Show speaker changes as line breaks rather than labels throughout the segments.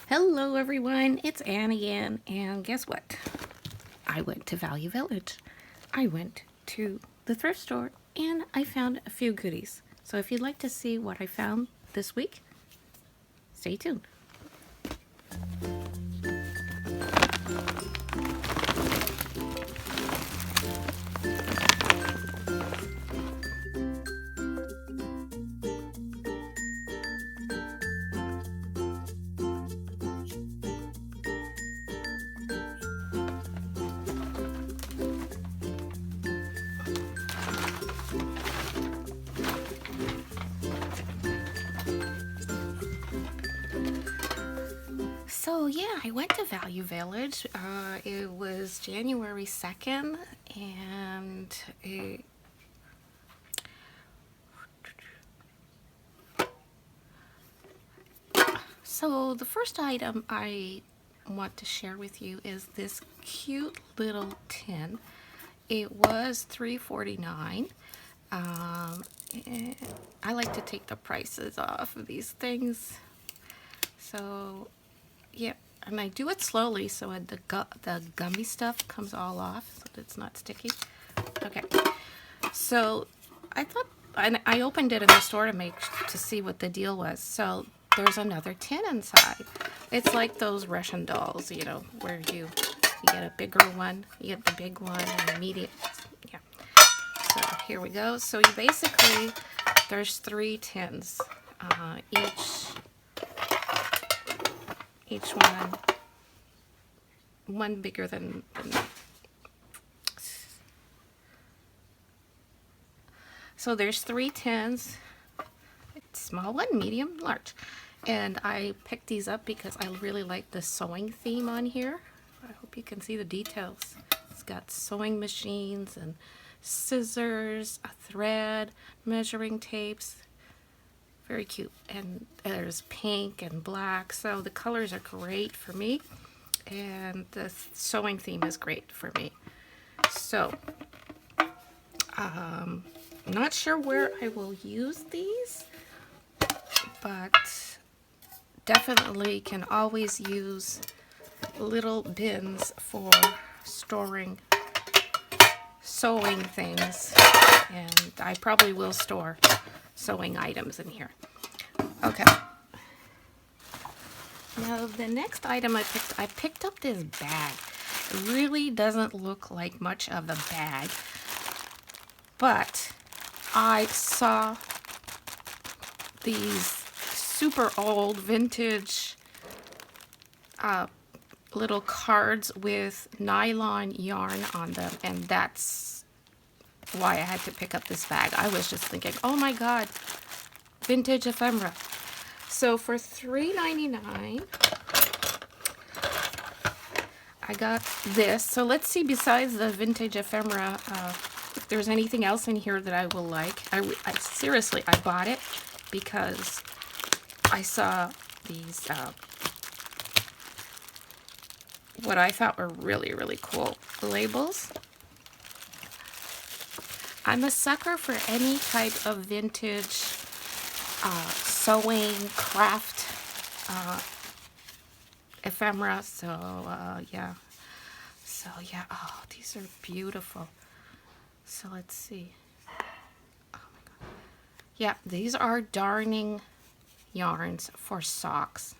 Hello everyone, it's Ann again, and guess what? I went to Value Village. I went to the thrift store and I found a few goodies. So if you'd like to see what I found this week, stay tuned. So yeah, I went to Value Village. It was January 2nd, and so the first item I want to share with you is this cute little tin. It was $3.49. And I like to take the prices off of these things. So yeah, and I do it slowly so the gummy stuff comes all off so that it's not sticky. Okay, so I thought, I opened it in the store to see what the deal was. So there's another tin inside. It's like those Russian dolls, you know, where you get a bigger one, you get the big one, and the medium. Yeah. So here we go. So you basically, there's 3 tins, each one bigger than so there's 3 tins, small one, medium, large. And I picked these up because I really like the sewing theme on here. I hope you can see the details. It's got sewing machines and scissors, a thread, measuring tapes. Very cute. And there's pink and black, so the colors are great for me. And the sewing theme is great for me. So, not sure where I will use these, but definitely can always use little bins for storing sewing things, and I probably will store sewing items in here. Okay. Now the next item I picked up this bag. It really doesn't look like much of a bag, but I saw these super old vintage little cards with nylon yarn on them, and that's why I had to pick up this bag. I was just thinking, oh my god, vintage ephemera. So for $3.99, I got this. So let's see, besides the vintage ephemera, if there's anything else in here that I will like. I seriously, I bought it because I saw these, what I thought were really, really cool labels. I'm a sucker for any type of vintage sewing, craft, ephemera. So yeah. So yeah, oh, these are beautiful. So let's see. Oh my god. Yeah, these are darning yarns for socks.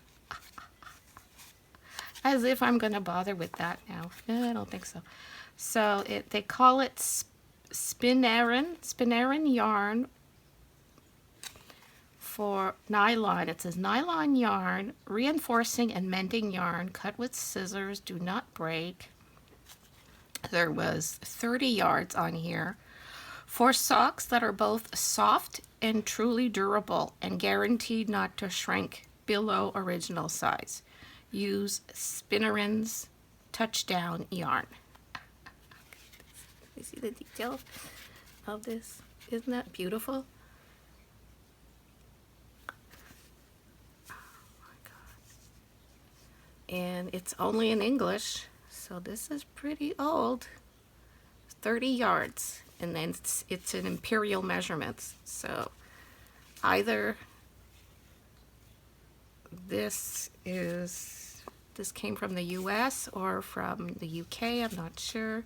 As if I'm gonna bother with that now. No, I don't think so. So they call it spinnerin yarn for nylon. It says nylon yarn, reinforcing and mending yarn, cut with scissors, do not break. There was 30 yards on here for socks that are both soft and truly durable and guaranteed not to shrink below original size. Use Spinnerin's touchdown yarn. You see the detail of this? Isn't that beautiful? Oh my god. And it's only in English, so this is pretty old. 30 yards, and then it's in imperial measurements. So either this came from the US or from the UK, I'm not sure.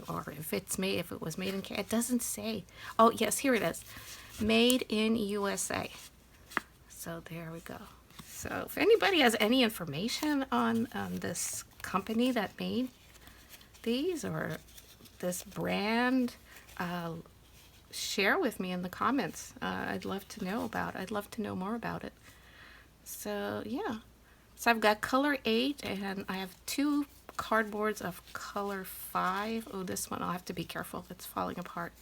Or if it was made in Canada. It doesn't say. Oh, yes, here it is. Made in USA. So there we go. So if anybody has any information on this company that made these or this brand, share with me in the comments. I'd love to know about it. I'd love to know more about it. So yeah. So I've got color 8 and I have 2 cardboards of color 5. Oh, this one I'll have to be careful. It's falling apart.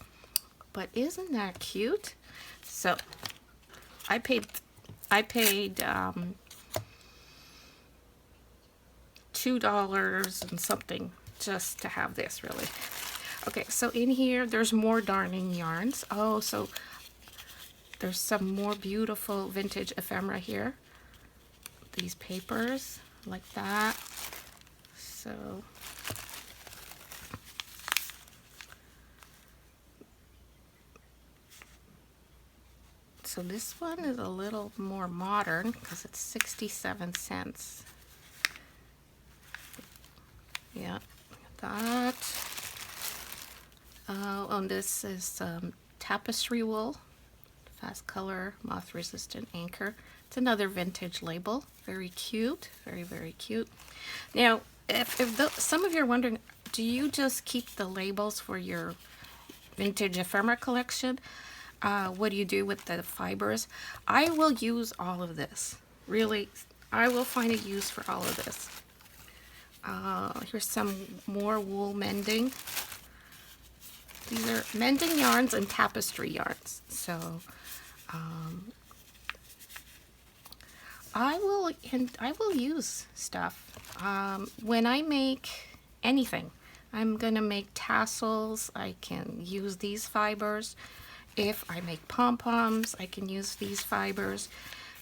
But isn't that cute? So I paid $2 and something just to have this, really. Okay, so in here there's more darning yarns. Oh, so there's some more beautiful vintage ephemera here. These papers like that. So this one is a little more modern because it's 67 cents. Yeah, that. Oh, and this is tapestry wool, fast color, moth resistant anchor. It's another vintage label. Very cute, very, very cute. Now, if some of you are wondering, do you just keep the labels for your vintage ephemera collection? What do you do with the fibers? I will use all of this. Really, I will find a use for all of this. Here's some more wool mending. These are mending yarns and tapestry yarns. So I will use stuff. When I make anything, I'm gonna make tassels. I can use these fibers. If I make pom-poms, I can use these fibers.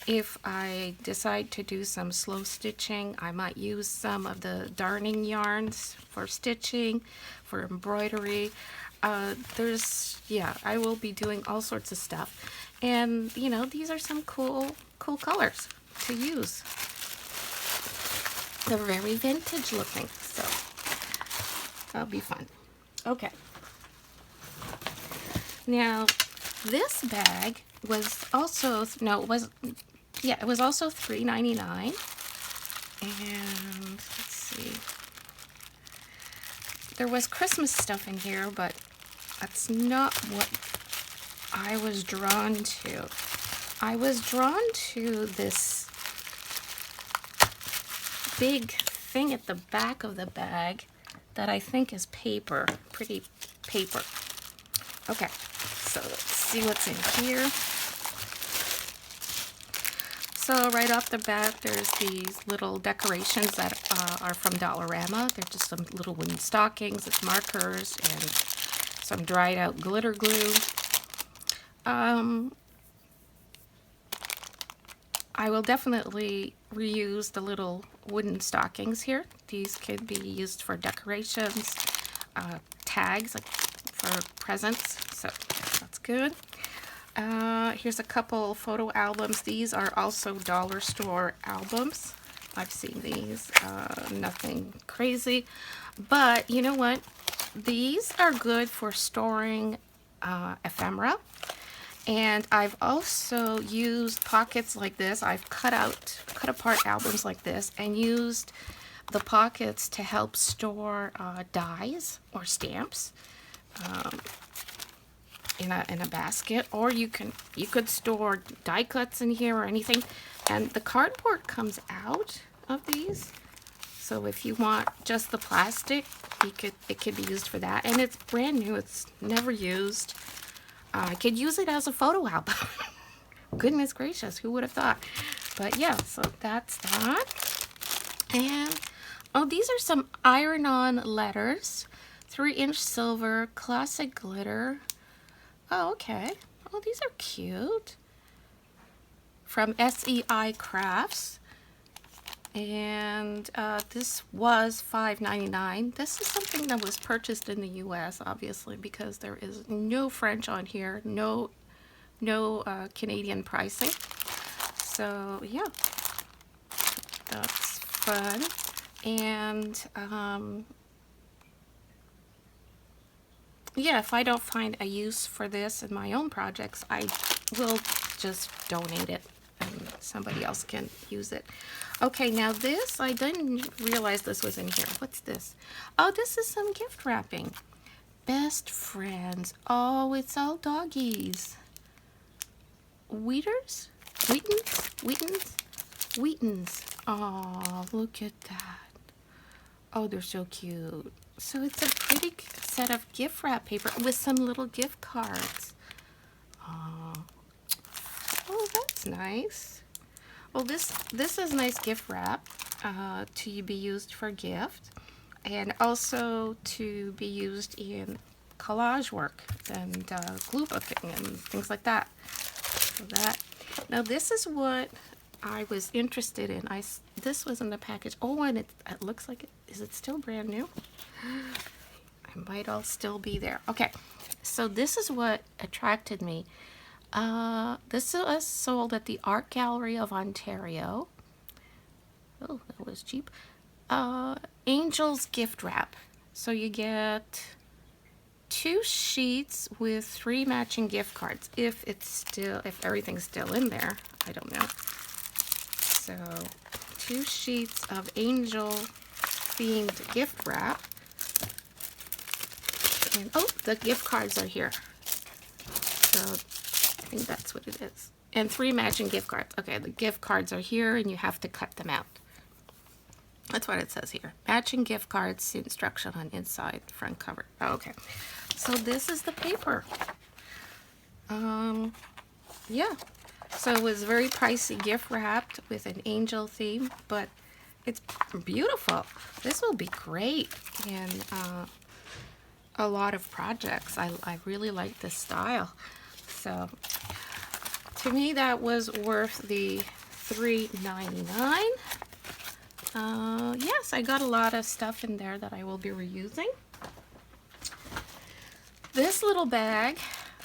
If I decide to do some slow stitching, I might use some of the darning yarns for stitching, for embroidery. I will be doing all sorts of stuff. And, you know, these are some cool colors to use. They're very vintage looking, so that'll be fun. Okay. Now, this bag was also, it was also $3.99. And let's see. There was Christmas stuff in here, but that's not what I was drawn to. I was drawn to this big thing at the back of the bag that I think is paper, pretty paper. Okay, so let's see what's in here. So right off the bat, there's these little decorations that are from Dollarama. They're just some little wooden stockings with markers and some dried out glitter glue. I will definitely reuse the little wooden stockings here. These could be used for decorations, tags, like for presents, so that's good. Here's a couple photo albums. These are also dollar store albums. I've seen these, nothing crazy, but you know what? These are good for storing ephemera. And I've also used pockets like this. I've cut apart albums like this and used the pockets to help store dies or stamps in a basket. Or you could store die cuts in here or anything. And the cardboard comes out of these. So if you want just the plastic, it could be used for that. And it's brand new. It's never used. I could use it as a photo album. Goodness gracious, who would have thought? But yeah, so that's that. And, oh, these are some iron-on letters. 3-inch silver, classic glitter. Oh, okay. Oh, these are cute. From SEI Crafts. And this was $5.99. This is something that was purchased in the US, obviously, because there is no French on here, no Canadian pricing. So yeah, that's fun. And yeah, if I don't find a use for this in my own projects, I will just donate it and somebody else can use it. Okay, now this, I didn't realize this was in here. What's this? Oh, this is some gift wrapping. Best friends. Oh, it's all doggies. Wheaters? Wheatons. Oh, look at that. Oh, they're so cute. So it's a pretty set of gift wrap paper with some little gift cards. Oh, that's nice. Well, this is nice gift wrap to be used for gift, and also to be used in collage work and glue booking and things like that. So that. Now this is what I was interested in. This was in the package. Oh, and it looks like it. Is it still brand new? I might all still be there. Okay, so this is what attracted me. This was sold at the Art Gallery of Ontario. Oh, that was cheap. Angel's gift wrap. So you get 2 sheets with 3 matching gift cards. If everything's still in there, I don't know. So 2 sheets of angel themed gift wrap. And oh, the gift cards are here. So I think that's what it is. And 3 matching gift cards. Okay, the gift cards are here and you have to cut them out. That's what it says here. Matching gift cards, see instruction on inside front cover. Oh, okay. So this is the paper. Yeah. So it was very pricey gift wrapped with an angel theme, but it's beautiful. This will be great in a lot of projects. I really like this style. So to me that was worth the $3.99. Yes, I got a lot of stuff in there that I will be reusing. This little bag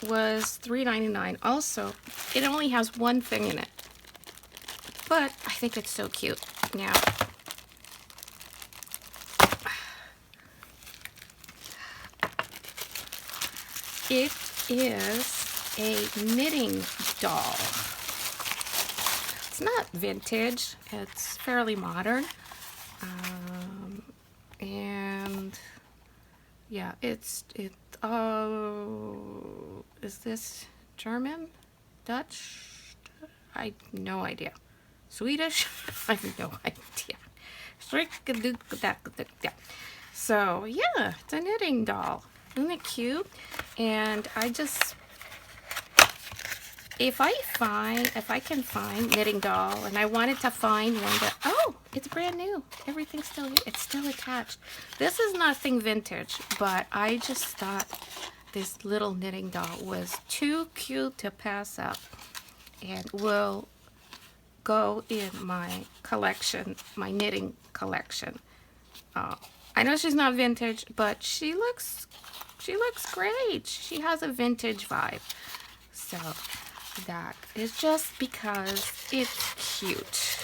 was $3.99 also. It only has one thing in it, but I think it's so cute. Now, it is a knitting doll. It's not vintage, it's fairly modern. And yeah, is this German? Dutch? I have no idea. Swedish? I have no idea. So yeah, it's a knitting doll. Isn't it cute? And if I can find knitting doll, and I wanted to find one that, oh, it's brand new. Everything's still here. It's still attached. This is nothing vintage, but I just thought this little knitting doll was too cute to pass up and will go in my collection, my knitting collection. I know she's not vintage, but she looks great. She has a vintage vibe. So that is just because it's cute.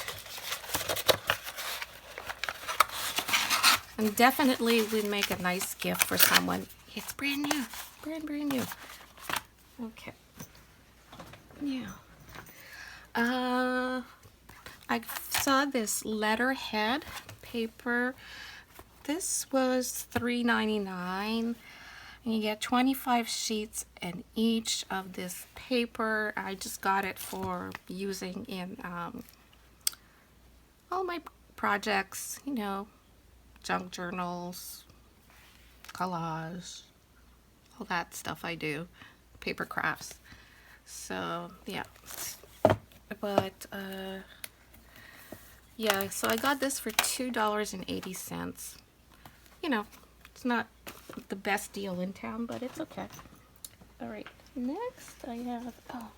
And definitely would make a nice gift for someone. It's brand new. Brand new. Okay. Yeah. I saw this letterhead paper. This was $3.99. And you get 25 sheets in each of this paper. I just got it for using in all my projects, you know, junk journals, collage, all that stuff I do, paper crafts. So yeah, but yeah, so I got this for $2.80. You know, it's not the best deal in town, but it's okay. All right, next I have, oh.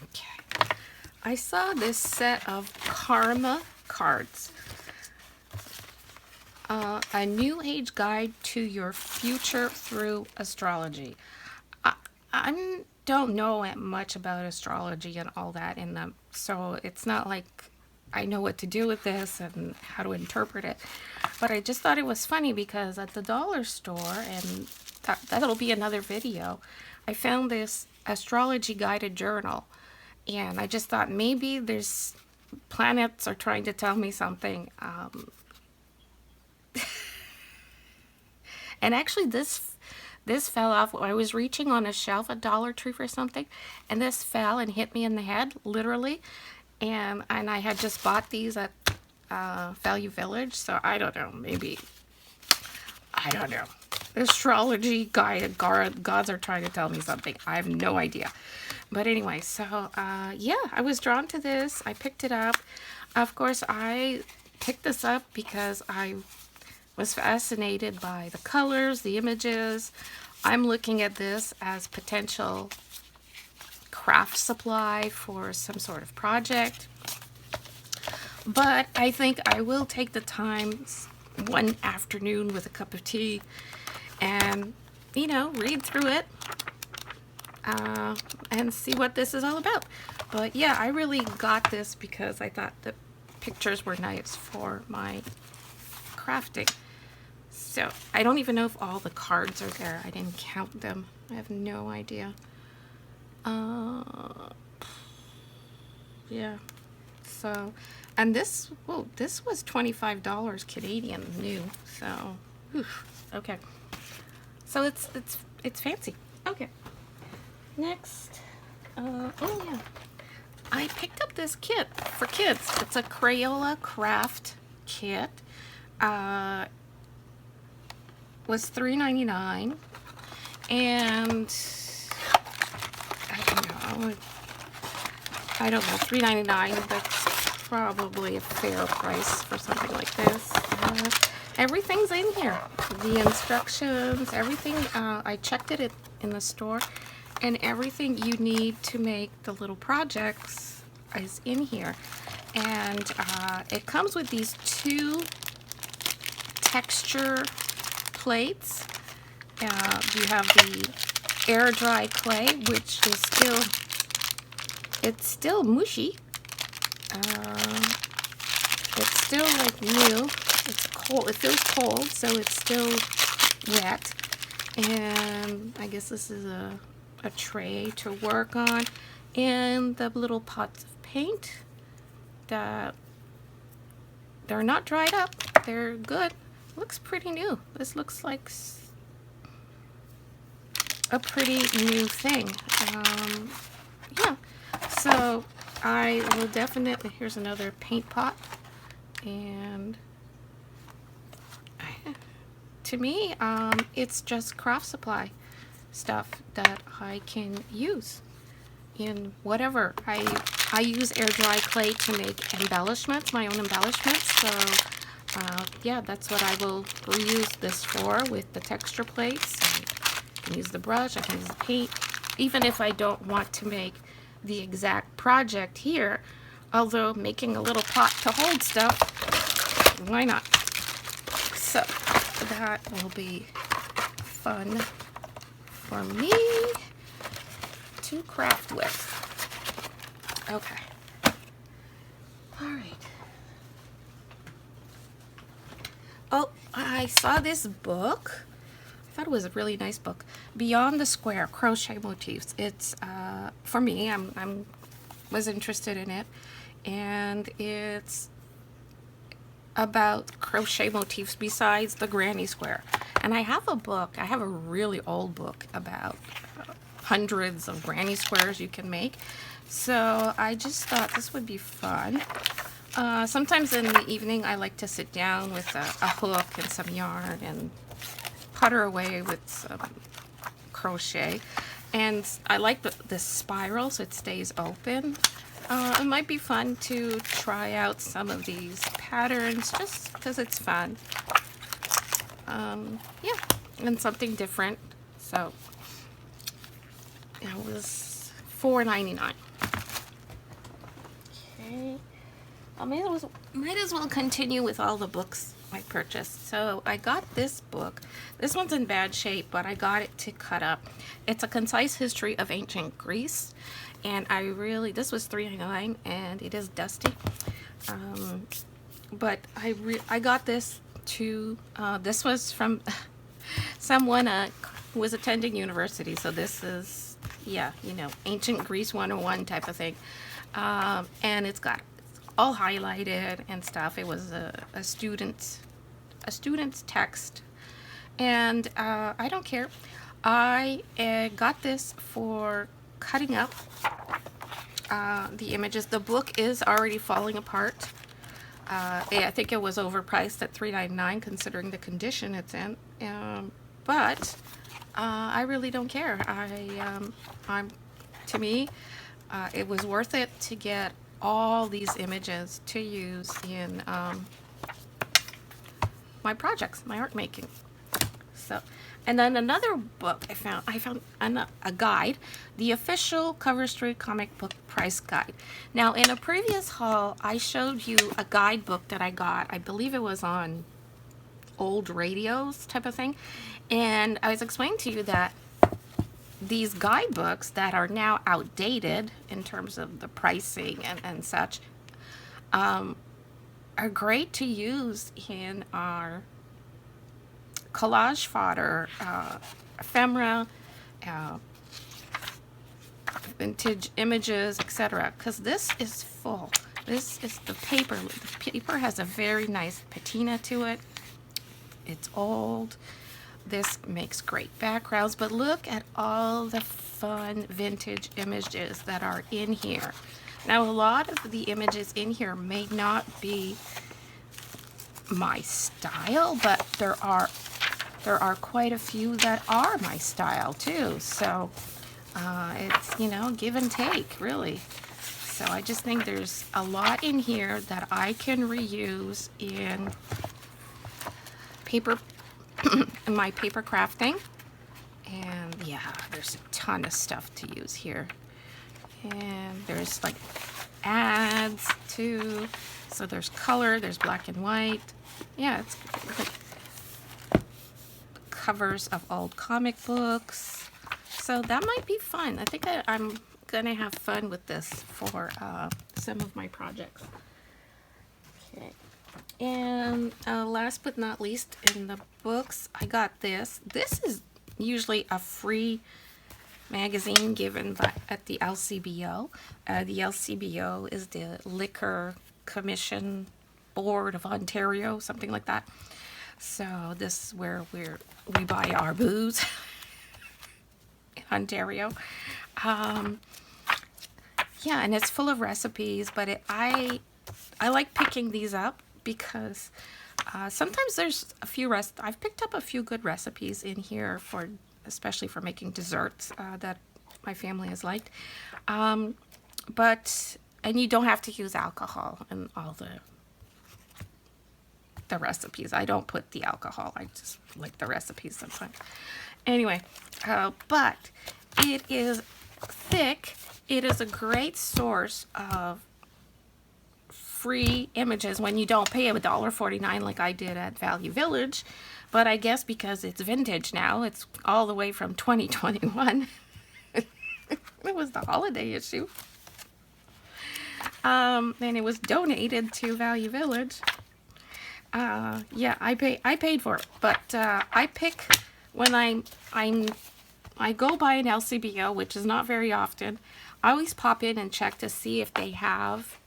Okay, I saw this set of Karma cards. A New Age Guide to Your Future Through Astrology. I don't know much about astrology and all that in them, so it's not like I know what to do with this and how to interpret it. But I just thought it was funny because at the dollar store, and that'll be another video, I found this astrology guided journal, and I just thought maybe there's planets are trying to tell me something. And actually this fell off. I was reaching on a shelf at Dollar Tree for something, and this fell and hit me in the head, literally. And I had just bought these at Value Village, so I don't know, maybe, I don't know. Astrology guided gods are trying to tell me something. I have no idea. But anyway, so yeah, I was drawn to this. I picked it up. Of course, I picked this up because I was fascinated by the colors, the images. I'm looking at this as potential craft supply for some sort of project. But I think I will take the time one afternoon with a cup of tea and, you know, read through it and see what this is all about. But yeah, I really got this because I thought the pictures were nice for my crafting. So I don't even know if all the cards are there. I didn't count them. I have no idea. Yeah. So, and this, whoa, this was $25 Canadian new. So, oof, okay. So it's fancy. Okay. Next, oh yeah, I picked up this kit for kids. It's a Crayola craft kit. Was $3.99, and I don't know, $3.99. That's probably a fair price for something like this. Everything's in here. The instructions, everything. I checked it in the store, and everything you need to make the little projects is in here. And it comes with these two texture plates. You have the air dry clay, which is still mushy. It's still like new. It's cold. It feels cold, so it's still wet. And I guess this is a tray to work on. And the little pots of paint that they're not dried up. They're good. Looks pretty new. This looks like a pretty new thing. Yeah. So I will definitely, here's another paint pot, and to me, it's just craft supply stuff that I can use in whatever. I use air dry clay to make embellishments, my own embellishments, so yeah, that's what I will reuse this for with the texture plates. I can use the brush, I can use the paint, even if I don't want to make the exact project here, although making a little pot to hold stuff, why not? So that will be fun for me to craft with. Okay. All right. Oh, I saw this book. I thought it was a really nice book. Beyond the Square, Crochet Motifs. It's for me. I'm was interested in it, and it's about crochet motifs besides the granny square. And I have a book. I have a really old book about hundreds of granny squares you can make. So I just thought this would be fun. Sometimes in the evening I like to sit down with a hook and some yarn and putter away with some crochet. And I like this spiral so it stays open. It might be fun to try out some of these patterns just because it's fun. Yeah, and something different. So it was $4.99. Okay. I might as well continue with all the books my purchase. So I got this book. This one's in bad shape, but I got it to cut up. It's a concise history of ancient Greece, and this was $3.99, and it is dusty. But I got this to this was from someone who was attending university. So this is, yeah, you know, ancient Greece 101 type of thing, and it's all highlighted and stuff. It was a student's text, and I don't care. I got this for cutting up the images. The book is already falling apart. I think it was overpriced at $3.99 considering the condition it's in. But I really don't care. To me, it was worth it to get all these images to use in my projects, my art making. So, and then another book I found a guide, the official Cover Street comic book price guide. Now, in a previous haul, I showed you a guidebook that I got. I believe it was on old radios type of thing. And I was explaining to you that these guidebooks that are now outdated in terms of the pricing and such are great to use in our collage fodder, ephemera, vintage images, etc. Because this is full. This is the paper. The paper has a very nice patina to it. It's old. This makes great backgrounds, but look at all the fun vintage images that are in here. Now, a lot of the images in here may not be my style, but there are quite a few that are my style too. So it's, you know, give and take, really. So I just think there's a lot in here that I can reuse in paper, in my paper crafting. And yeah, there's a ton of stuff to use here. And there's like ads too. So there's color, there's black and white. Yeah, it's like covers of old comic books. So that might be fun. I think I'm gonna have fun with this for some of my projects. Okay. And last but not least, in the books, I got this. This is usually a free magazine given at the LCBO. The LCBO is the Liquor Commission Board of Ontario, something like that. So this is where we buy our booze in Ontario. Yeah, and it's full of recipes, but I like picking these up because sometimes there's a few I've picked up a few good recipes in here for, especially for making desserts that my family has liked. And you don't have to use alcohol in all the recipes. I don't put the alcohol. I just like the recipes sometimes. Anyway, but it is thick. It is a great source of free images when you don't pay $1.49 like I did at Value Village. But I guess because it's vintage now, it's all the way from 2021. It was the holiday issue. And it was donated to Value Village. Yeah, I paid for it, but I pick when I go by an LCBO, which is not very often. I always pop in and check to see if they have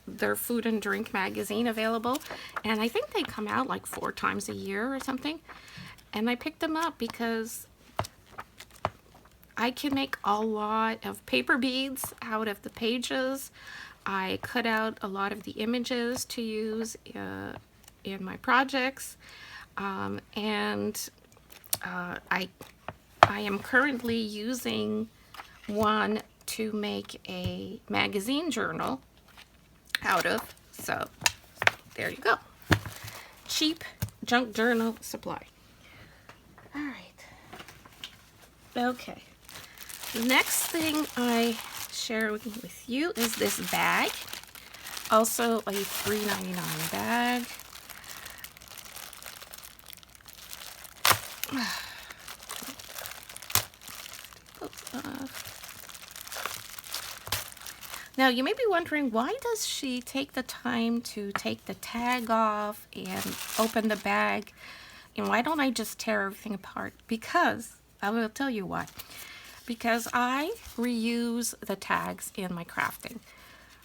their food and drink magazine available, and I think they come out like 4 times a year or something. And I picked them up because I can make a lot of paper beads out of the pages. I cut out a lot of the images to use in my projects, and I am currently using one to make a magazine journal out of. So there you go. Cheap junk journal supply. All right. Okay. The next thing I share with you is this bag. Also a $3.99 bag. Now, you may be wondering, why does she take the time to take the tag off and open the bag? And why don't I just tear everything apart? Because, I will tell you why. Because I reuse the tags in my crafting.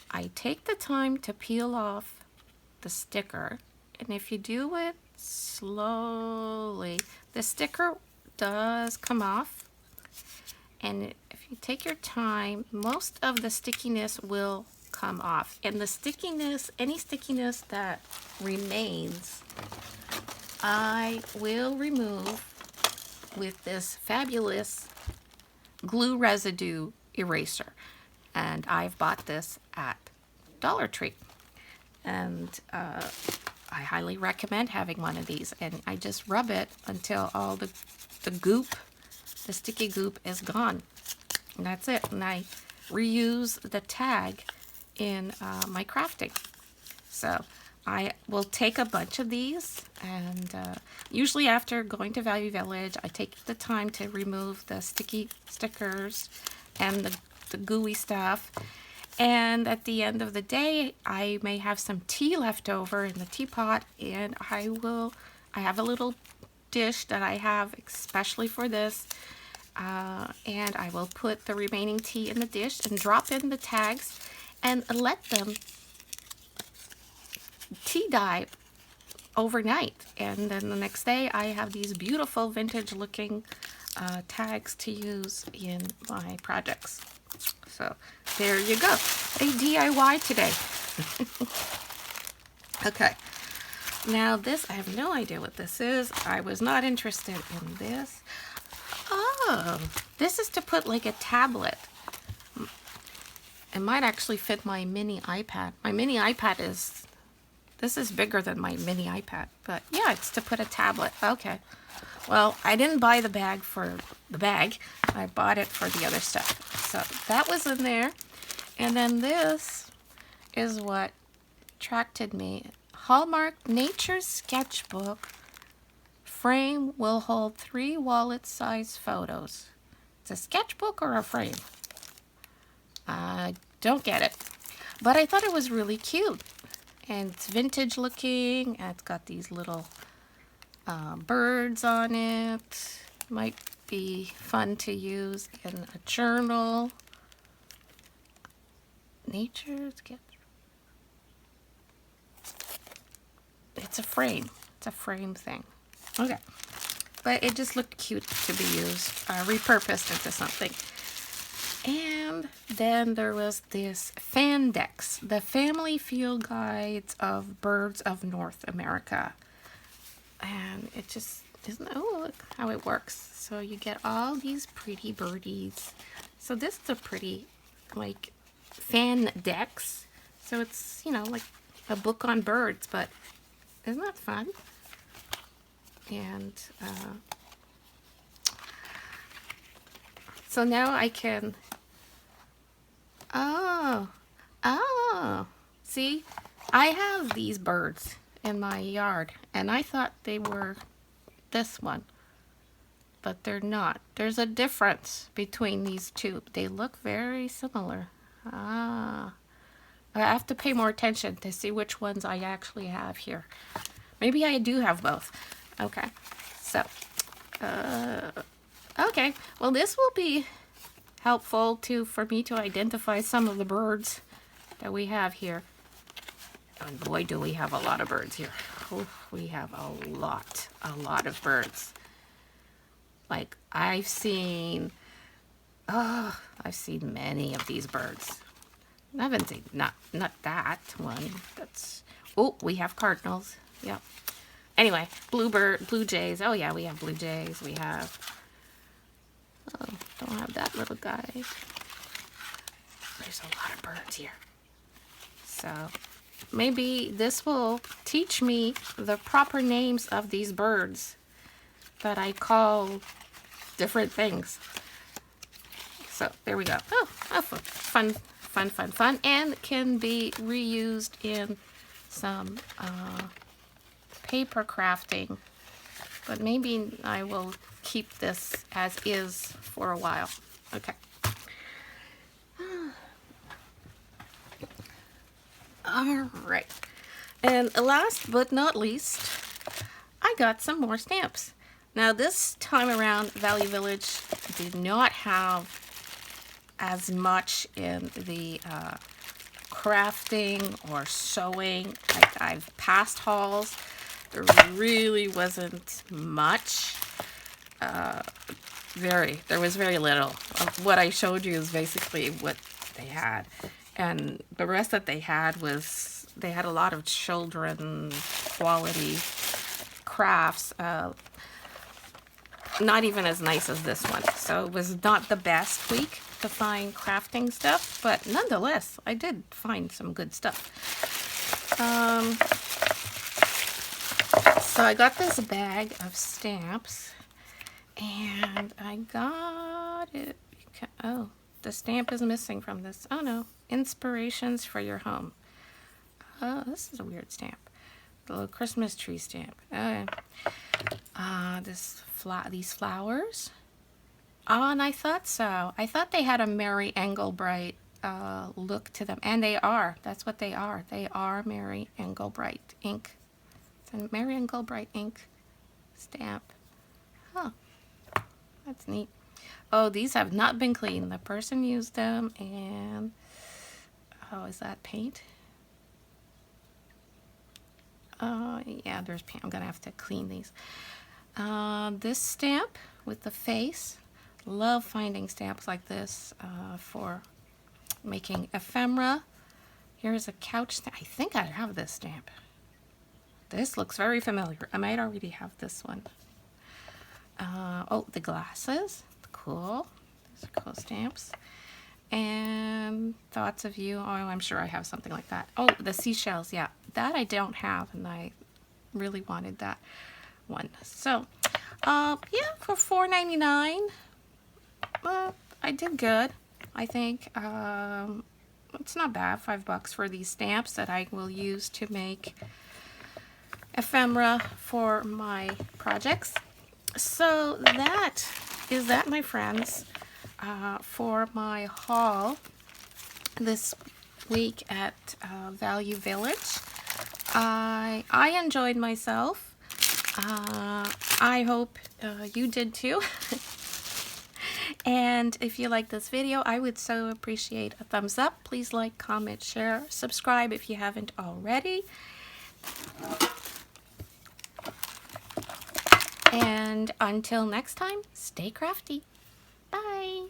I take the time to peel off the sticker, and if you do it slowly, the sticker does come off. And if you take your time, most of the stickiness will come off. And the stickiness, any stickiness that remains, I will remove with this fabulous glue residue eraser. And I've bought this at Dollar Tree. And I highly recommend having one of these. And I just rub it until all the goop, the sticky goop, is gone. And that's it. And I reuse the tag in my crafting. So I will take a bunch of these, and usually after going to Value Village, I take the time to remove the sticky stickers and the gooey stuff. And at the end of the day, I may have some tea left over in the teapot, and I have a little dish that I have especially for this, and I will put the remaining tea in the dish and drop in the tags and let them tea dye overnight. And then the next day I have these beautiful vintage looking tags to use in my projects. So there you go, a DIY today. Okay, now this, I have no idea what this is. I was not interested in this. Oh, this is to put like a tablet. It might actually fit my mini iPad. My mini iPad this is bigger than my mini iPad, but yeah, it's to put a tablet. Okay. Well, I didn't buy the bag for the bag. I bought it for the other stuff. So that was in there. And then this is what attracted me. Hallmark Nature Sketchbook. Frame will hold 3 wallet-sized photos. It's a sketchbook or a frame? I don't get it. But I thought it was really cute. And it's vintage looking. And it's got these little birds on it. Might be fun to use in a journal. Nature Sketch. It's a frame. It's a frame thing. Okay. But it just looked cute to be used. Repurposed into something. And then there was this Fandex, the Family Field Guides of Birds of North America. And it just isn't, oh, look how it works. So you get all these pretty birdies. So this is a pretty, like, Fandex. So it's, you know, like a book on birds, but isn't that fun? And so now I can, oh, see, I have these birds in my yard, and I thought they were this one, but they're not. There's a difference between these two. They look very similar. I have to pay more attention to see which ones I actually have here. Maybe I do have both. Okay, so, okay, well, this will be helpful for me to identify some of the birds that we have here. And boy, do we have a lot of birds here. Oh, we have a lot of birds. Like, I've seen many of these birds. I haven't seen, not that one. That's, oh, we have cardinals. Yep. Anyway, blue jays. Oh yeah, we have blue jays. We have, oh, don't have that little guy. There's a lot of birds here. So maybe this will teach me the proper names of these birds that I call different things. So there we go. Oh, fun. And can be reused in some paper crafting. but maybe I will keep this as is for a while. Okay. All right. And last but not least, I got some more stamps. Now this time around, Value Village did not have as much in the crafting or sewing. Like I've passed hauls, there really wasn't much. There was very little. What I showed you is basically what they had, and the rest that they had was, they had a lot of children quality crafts, not even as nice as this one. So it was not the best week to find crafting stuff, but nonetheless, I did find some good stuff. So I got this bag of stamps, and I got it. Oh, the stamp is missing from this. Oh no, inspirations for your home. Oh, this is a weird stamp. The little Christmas tree stamp. Okay. These flowers. Oh, and I thought so. I thought they had a Mary Engelbreit look to them, and they are. That's what they are. They are Mary Engelbreit ink. It's a Mary Engelbreit ink stamp. Huh. That's neat. Oh, these have not been cleaned. The person used them, and oh, is that paint? Yeah, there's paint. I'm gonna have to clean these. This stamp with the face. Love finding stamps like this for making ephemera. Here's a couch stamp. I think I have this stamp. This looks very familiar. I might already have this one. Oh, the glasses. Cool. Those are cool stamps. And thoughts of you. Oh, I'm sure I have something like that. Oh, the seashells. Yeah, that I don't have, and I really wanted that one. So, yeah, for $4.99, I did good. I think it's not bad. $5 for these stamps that I will use to make ephemera for my projects. So that is that, my friends, for my haul this week at Value Village. I enjoyed myself. I hope you did too. And if you like this video, I would so appreciate a thumbs up. Please like, comment, share, subscribe if you haven't already. And until next time, stay crafty. Bye.